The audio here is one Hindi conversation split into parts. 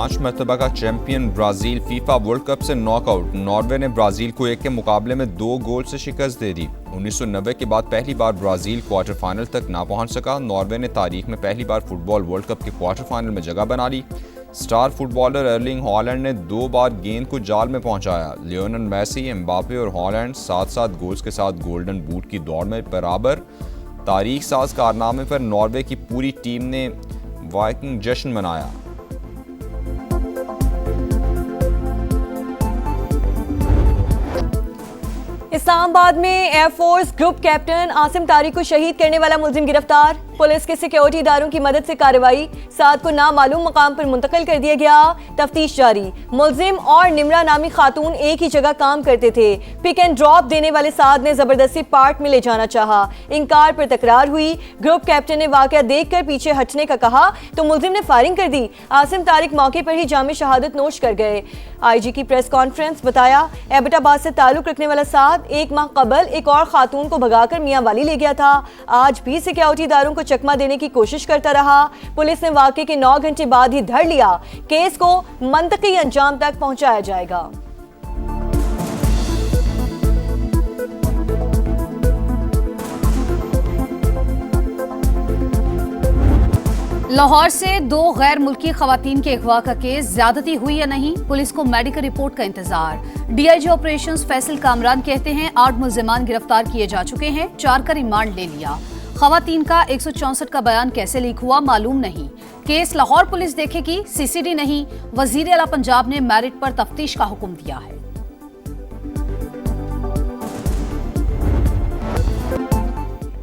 5 मरतबा का champion Brazil FIFA world cup से नॉकआउट। नॉर्वे ने ब्राज़ील को 1 के मुकाबले में 2 गोल से शिकस्त दे दी। 1990 के बाद पहली बार ब्राज़ील क्वार्टर फाइनल तक ना पहुंच सका। नॉर्वे ने तारीख में पहली बार फुटबॉल वर्ल्ड कप के क्वार्टर फाइनल में जगह बना ली। स्टार फुटबॉलर अर्लिंग हॉलैंड ने 2 बार गेंद को जाल में पहुंचाया। लियोनेल मेसी, एम्बापे और हॉलैंड 7-7 गोल्स के साथ गोल्डन बूट की दौड़ में बराबर। तारीख साज कारनामे पर नॉर्वे की पूरी टीम ने वाइकिंग जश्न मनाया। इस्लामाबाद में air force group captain Asim Tariq को शहीद करने वाला मुलजिम गिरफ्तार। पुलिस के सिक्योरिटी इदारों की मदद से कार्रवाई। 7 को नामालूम मकाम पर मुंतकिल कर दिया गया। तफ्तीश जारी। मुलजिम और निमरा नामी खातून एक ही जगह काम करते थे। पिक एंड ड्रॉप देने वाले साद ने जबरदस्ती पार्ट में ले जाना चाहा। इनकार पर तकरार हुई। ग्रुप कैप्टन ने वाकया देखकर पीछे हटने का कहा तो मुलजिम ने फायरिंग कर दी। आसिम तारिक मौके पर ही जामे शहादत नोश कर गए। IG की प्रेस कॉन्फ्रेंस। बताया, एबटाबाद से ताल्लुक रखने वाला साद 1 माह कबल एक और खातून को भगाकर मियां वाली ले गया था। आज भी सिक्योरिटी इदारों को चकमा देने की कोशिश करता रहा। पुलिस ने वाकये के 9 घंटे बाद ही धर लिया। केस को मंतकी अंजाम तक पहुंचाया जाएगा। लाहौर से 2 गैर मुल्की खवातीन के अगवा का केस, ज्यादती हुई या नहीं, पुलिस को मेडिकल रिपोर्ट का इंतजार। DIG ऑपरेशंस फैसल कामरान कहते हैं 8 मुल्जिमान गिरफ्तार किए जा चुके हैं, 4 का रिमांड ले लिया। खवातीन का 164 का बयान कैसे लीक हुआ मालूम नहीं। केस लाहौर पुलिस देखेगी, CCD नहीं। वजीर आला पंजाब ने मेरिट पर तफ्तीश का हुक्म दिया है।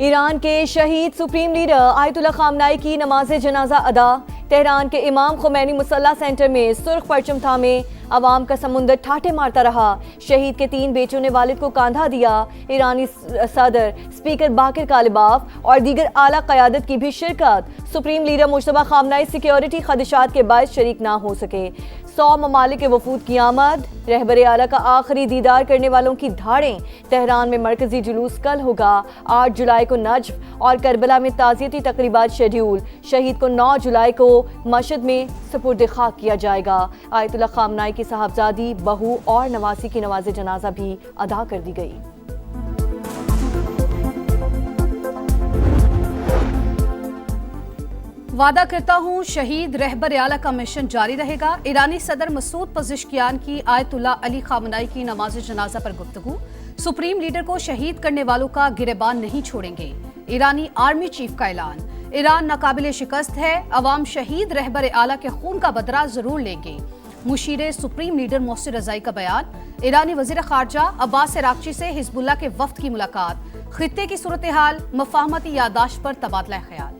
ईरान के शहीद सुप्रीम लीडर आयतुल्ला खामनाई की नमाज जनाजा अदा। तेहरान के इमाम खुमैनी मुसल्ला सेंटर में सुर्ख परचम थामे अवाम का समुंदर ठाटे मारता रहा। शहीद के 3 बेटों ने वालिद को कांधा दिया। ईरानी सदर स्पीकर बाकिर कालिबाफ और दीगर आला क़यादत की भी शिरकत। Supreme leader Mojtaba Khamenei security खदशात के बायस शरीक ना हो सके। 100 ममालिक के वफूद की आमद। रहबर आला का आखिरी दीदार करने वालों की धाड़ें। तेहरान में मरकजी जुलूस कल होगा। 8 जुलाई को नजफ और करबला में ताज़ियती तकरीबात शेड्यूल। शहीद को 9 जुलाई को मशहद में सुपुर्द खाक किया जाएगा। आयतुल्ला खामनाई की साहबजादी, बहू और नवासी की नमाज जनाजा भी अदा कर दी गई। वादा करता हूँ शहीद रहबर आला का मिशन जारी रहेगा। ईरानी सदर मसूद पज़ेश्कियान की आयतुल्ला अली खामनाई की नमाज जनाजा पर गुफ्तगू। सुप्रीम लीडर को शहीद करने वालों का गिरेबान नहीं छोड़ेंगे। ईरानी आर्मी चीफ का ऐलान। ईरान नाकाबिले शिकस्त है, अवाम शहीद रहबर आला के खून का बदला जरूर लेंगे। मुशीर सुप्रीम लीडर मोहसिन रज़ाई का बयान। ईरानी वज़ीर ख़ारजा अब्बास अराग़ची से हिज़्बुल्लाह के वफ़द की मुलाकात। खित्ते की सूरत हाल, मफ़ाहमती यादाश्त पर तबादला ख्याल।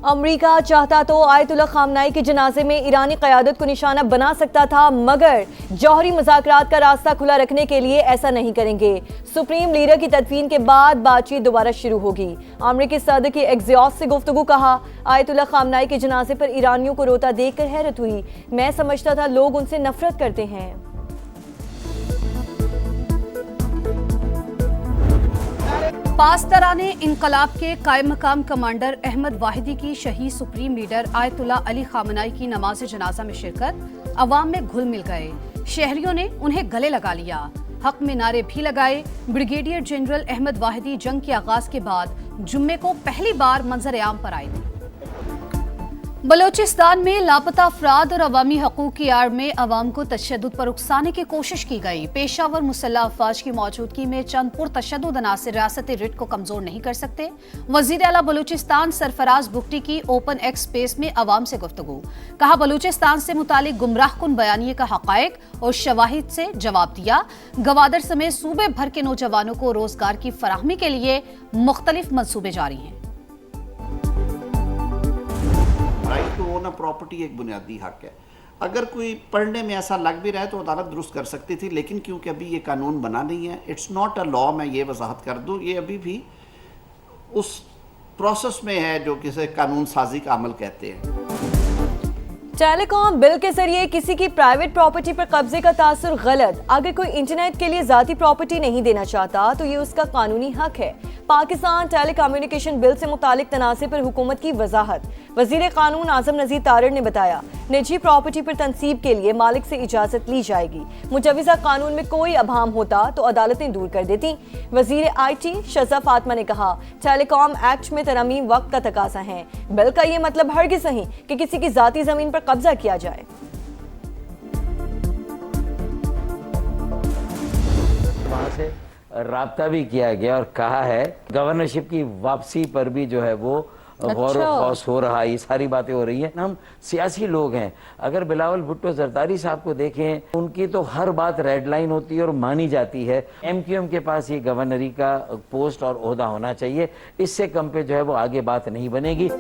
अमरीका चाहता तो आयतुल्ला खामनाई के जनाजे में ईरानी क़यादत को निशाना बना सकता था, मगर जौहरी मुज़ाकरात का रास्ता खुला रखने के लिए ऐसा नहीं करेंगे। सुप्रीम लीडर की तदफीन के बाद बातचीत दोबारा शुरू होगी। अमरीकी सदर की एग्जॉस्ट से गुफ्तगू। कहा, आयतुल्ला खामनाई के जनाजे पर ईरानियों को रोता देखकर हैरत हुई। मैं समझता था लोग उनसे नफरत करते हैं। पासदाराने इनकलाब के कायम मकाम कमांडर अहमद वाहिदी की शहीद सुप्रीम लीडर आयतुल्ला अली खामनाई की नमाज जनाजा में शिरकत। अवाम में घुल मिल गए। शहरियों ने उन्हें गले लगा लिया। हक में नारे भी लगाए। ब्रिगेडियर जनरल अहमद वाहिदी जंग के आगाज के बाद जुम्मे को पहली बार मंजर आम पर आए थे। बलोचिस्तान में लापता अफराद और अवामी हकूक की आड़ में अवाम को तशद्दुद पर उकसाने की कोशिश की गई। पेशावर मुसल्लह अफवाज की मौजूदगी में चंद पुरतशद्दुद अनासिर रियासती रिट को कमजोर नहीं कर सकते। वजीर आला बलूचिस्तान सरफराज बुगटी की ओपन एक्स स्पेस में अवाम से गुफ्तगू। कहा, बलूचिस्तान से मुतालिक गुमराह कुन बयानिए का हकायक और शवाहिद से जवाब दिया। गवादर समेत सूबे भर के नौजवानों को रोजगार की फराहमी के लिए मुख्तलिफ मंसूबे जारी हैं। Right to own a property एक बुनियादी हक है। अगर कोई पढ़ने में ऐसा लग भी रहा है तो अदालत दुरुस्त कर सकती थी, लेकिन क्योंकि अभी ये कानून बना नहीं है, इट्स नॉट अ लॉ, मैं ये वजाहत कर दूं, ये अभी भी उस प्रोसेस में है जो किसी कानून साजी का अमल कहते हैं। टेलीकॉम बिल के जरिए किसी की प्राइवेट प्रॉपर्टी पर कब्जे का तासुर गलत। अगर कोई इंटरनेट के लिए जाती प्रॉपर्टी नहीं देना चाहता तो ये उसका कानूनी हक है। पाकिस्तान टेलीकम्युनिकेशन बिल से मुतालिक तनाज़े पर हुकूमत की वजाहत। वज़ीर कानून आज़म नज़ीर तारड़ ने बताया, निजी प्रॉपर्टी पर तनसीब के लिए मालिक से इजाज़त ली जाएगी। मुजवज़ा कानून में कोई अभाम होता तो अदालतें दूर कर देती। वज़ीर IT शज़ा फातिमा ने कहा, टेलीकॉम एक्ट में तरमीम वक्त का तकाजा है। बिल का ये मतलब हरगिज़ नहीं कि किसी की ज़ाती ज़मीन पर कब्जा किया जाए। वहाँ से राब्ता भी किया गया और कहा है गवर्नरशिप की वापसी पर भी जो है वो गौर खौस हो रहा है। ये सारी बातें हो रही हैं। हम सियासी लोग हैं, अगर बिलावल भुट्टो जरदारी साहब को देखें, उनकी तो हर बात रेड लाइन होती है और मानी जाती है। MQM के पास ये गवर्नरी का पोस्ट और ओहदा होना चाहिए, इससे कम पे जो है वो आगे बात नहीं बनेगी।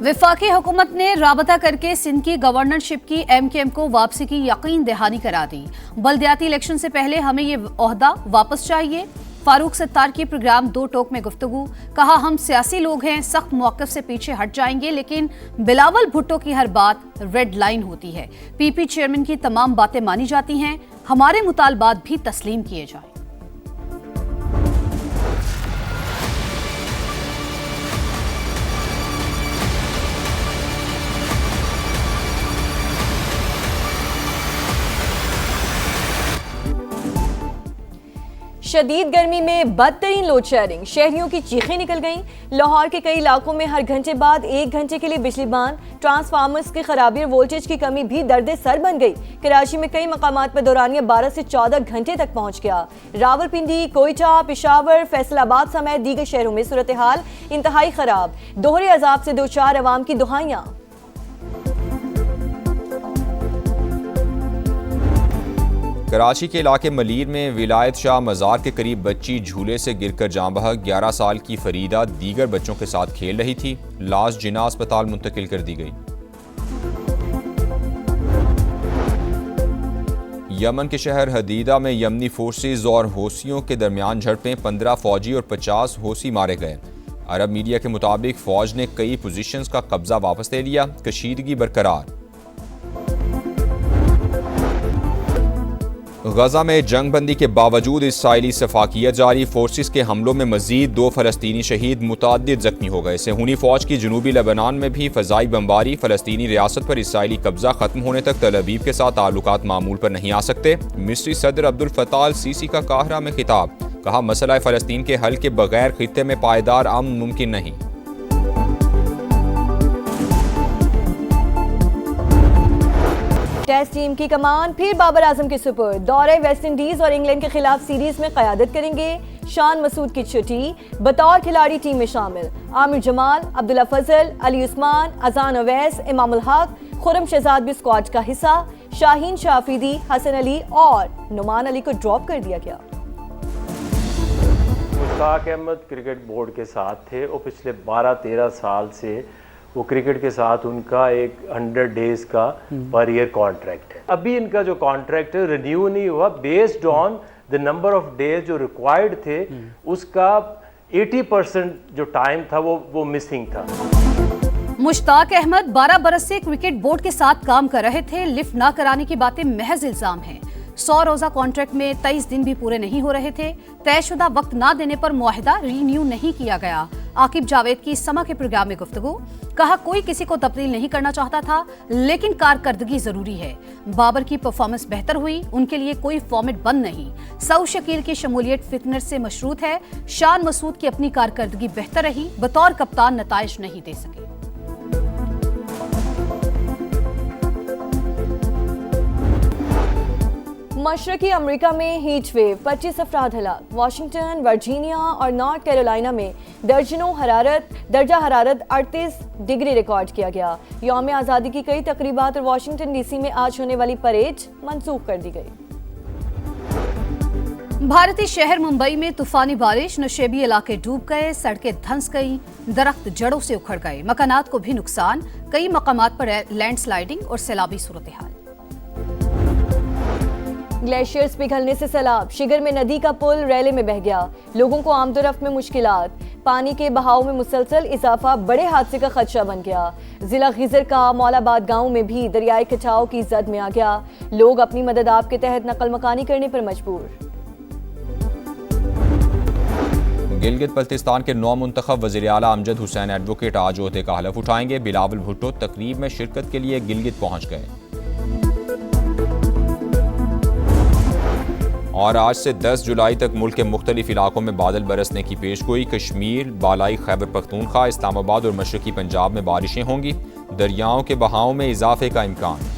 विफाकी हुकूमत ने राबता करके सिंध की गवर्नरशिप की MQM को वापसी की यकीन दहानी करा दी। बल्दियाती इलेक्शन से पहले हमें ये ओहदा वापस चाहिए। फारूक सत्तार की प्रोग्राम दो टोक में गुफ्तगू, कहा हम सियासी लोग हैं, सख्त मौक़िफ़ से पीछे हट जाएंगे, लेकिन बिलावल भुट्टो की हर बात रेड लाइन होती है। PP चेयरमैन की तमाम बातें मानी जाती हैं, हमारे मुतालबात भी तस्लीम किए जाएं। शदीद गर्मी में बदतरीन लोड शेयरिंग, शहरियों की चीखें निकल गईं। लाहौर के कई इलाकों में हर घंटे बाद 1 घंटे के लिए बिजली बंद। ट्रांसफार्मर्स की खराबी और वोल्टेज की कमी भी दर्द सर बन गई। कराची में कई मकामात पर दौरानिया 12 से 14 घंटे तक पहुंच गया। रावलपिंडी, कोयटा, पेशावर, फैसलाबाद समेत दीगर शहरों में सूरत हाल इंतहाई खराब। दोहरे अजाब से दो चार अवाम की दुहाइयां। कराची के इलाके मलीर में विलायत शाह मज़ार के करीब बच्ची झूले से गिरकर जान बहक। 11 साल की फरीदा दीगर बच्चों के साथ खेल रही थी। लाश जिना अस्पताल मुंतकिल कर दी गई। यमन के शहर हदीदा में यमनी फोर्सेज और हौसियों के दरमियान झड़पें, 15 फौजी और 50 हौसी मारे गए। अरब मीडिया के मुताबिक फौज ने कई पोजीशंस का कब्जा वापस ले लिया, कशीदगी बरकरार। गजा में जंग बंदी के बावजूद इसराइली सफाकियत जारी। फोर्सेस के हमलों में मजीद 2 फलस्तीनी शहीद, मुताद्दिद जख्मी हो गए। सेहूनी फौज की जनूबी लेबनान में भी फजाई बमबारी। फलस्तीनी रियासत पर इसराइली कब्जा खत्म होने तक तल अवीव के साथ ताल्लुकात मामूल पर नहीं आ सकते। मिस्री सदर अब्दुल फताह अल सीसी का काहिरा में खिताब, कहा मसला फलस्तीन के हल के बगैर खित्ते में पायदार अमन मुमकिन नहीं। टेस्ट टीम की कमान फिर बाबर आजम के सुपुर्द। दौरे वेस्ट इंडीज और इंग्लैंड के खिलाफ सीरीज में क़यादत करेंगे। शान मसूद की छुट्टी, बतौर खिलाड़ी टीम में शामिल। आमिर जमाल, अब्दुल्ला फजल, अली उस्मान, अजान अवैस, इमामुल हक, खुरम शहजाद भी स्क्वाड का हिस्सा। शाहीन शाफिदी, हसन अली और नुमान अली को ड्रॉप कर दिया गया। मुश्ताक अहमद क्रिकेट बोर्ड के साथ थे और पिछले 12-13 साल से वो क्रिकेट के साथ उनका एक 100 डेज का पर ईयर कॉन्ट्रैक्ट है। अभी इनका जो कॉन्ट्रैक्ट है रिन्यू नहीं हुआ, based on the number of days जो रिक्वायर्ड थे उसका 80% जो टाइम था वो मिसिंग था। मुश्ताक अहमद 12 बरस से क्रिकेट बोर्ड के साथ काम कर रहे थे। लिफ्ट ना कराने की बातें महज इल्जाम हैं। 100 रोजा कॉन्ट्रैक्ट में 23 दिन भी पूरे नहीं हो रहे थे। तयशुदा वक्त ना देने पर मुआहिदा रीन्यू नहीं किया गया। आकिब जावेद की समा के प्रोग्राम में गुफ्तगू, कहा कोई किसी को तब्दील नहीं करना चाहता था, लेकिन कारकर्दगी जरूरी है। बाबर की परफॉर्मेंस बेहतर हुई, उनके लिए कोई फॉर्मेट बंद नहीं। सऊ शकील की शमूलियत फिटनेस से मशरूत है। शान मसूद की अपनी कारकर्दगी बेहतर रही, बतौर कप्तान नताइज नहीं दे सके। मशरकी अमेरिका में हीट वेव, 25 अफराद हलाक। वाशिंगटन, वर्जीनिया और नॉर्थ कैरोलिना में दर्जा हरारत 38 डिग्री रिकॉर्ड किया गया। यौम आज़ादी की कई तकरीबात और वाशिंगटन DC में आज होने वाली परेड मंसूख कर दी गई। भारतीय शहर मुंबई में तूफानी बारिश, नशेबी इलाके डूब गए, सड़कें धंस गई, दरख्त जड़ों से उखड़ गए, मकानात को भी नुकसान, कई मकामात पर लैंडस्लाइडिंग और सैलाबी सूरत हाल। ग्लेशियर्स पिघलने से सैलाब, शिगर में नदी का पुल रैले में बह गया। लोगों को आमदोरफ्त में मुश्किलात, पानी के बहाव में मुसलसल इजाफा बड़े हादसे का खदशा बन गया। जिला खिजर का मौलाबाद गांव में भी दरियाई कटाव की जद में आ गया। लोग अपनी मदद आप के तहत नकल मकानी करने पर मजबूर। गिलगित बल्तिस्तान के नौ मुंतखब वज़ीर आला अमजद हुसैन एडवोकेट आज ओहदे का हलफ उठाएंगे। बिलावल भुट्टो तकरीब में शिरकत के लिए गिलगित पहुंच गए। और आज से 10 जुलाई तक मुल्क के मुख्तलिफ इलाकों में बादल बरसने की पेशगोई। कश्मीर, बालाई खैबर पख्तूनख्वा, इस्लामाबाद और मशरकी पंजाब में बारिशें होंगी। दरियाओं के बहाव में इजाफे का इम्कान।